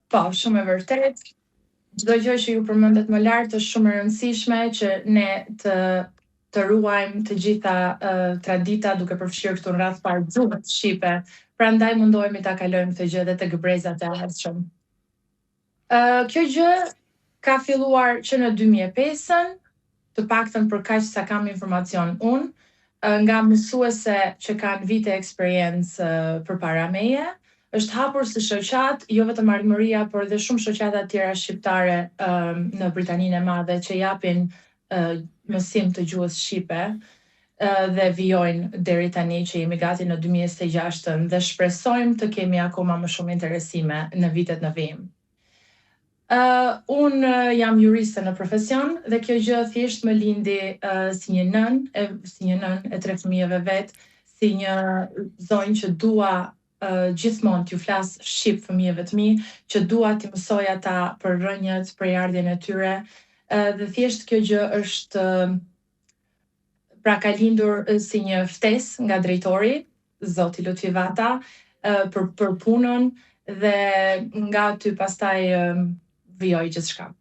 Po, shumë e vërtet. Çdo gjë që ju përmendet më lart është shumë e rëndësishme që ne të ruajmë të gjitha tradita duke përfshirë këtu në radh parë gjuhën shqipe. Prandaj mundohemi ta kalojmë këtë gjë edhe tek brezat e ardhshëm. Kjo gjë ka filluar që në 2005-ën, të paktën për kaq sa kam informacion unë, nga mësuese që kanë vite eksperiencë përpara meje. Është hapur si shoqat, jo vetëm Ardmëria, por edhe shumë shoqata tjera shqiptare në Britaninë e Madhe që japin mësim të gjuhës shqipe dhe vijojnë deri tani që jemi gati në 2026-ën dhe shpresojmë të kemi akoma më shumë interesime në vitet në vijim. Unë jam juriste në profesion dhe kjo gjë thjesht më lindi si një nën e 3 fëmijëve vet, si një zonjë që dua gjithmonë t'ju flas shqip fëmijëve të mi, që dua t'i mësoj ata për rënjët, për ardhjen e tyre, dhe thjesht kjo gjë është pra ka lindur si një ftesë nga drejtori, Zoti Lutfi Vata, për punën dhe nga aty pastaj vijoi gjithçka.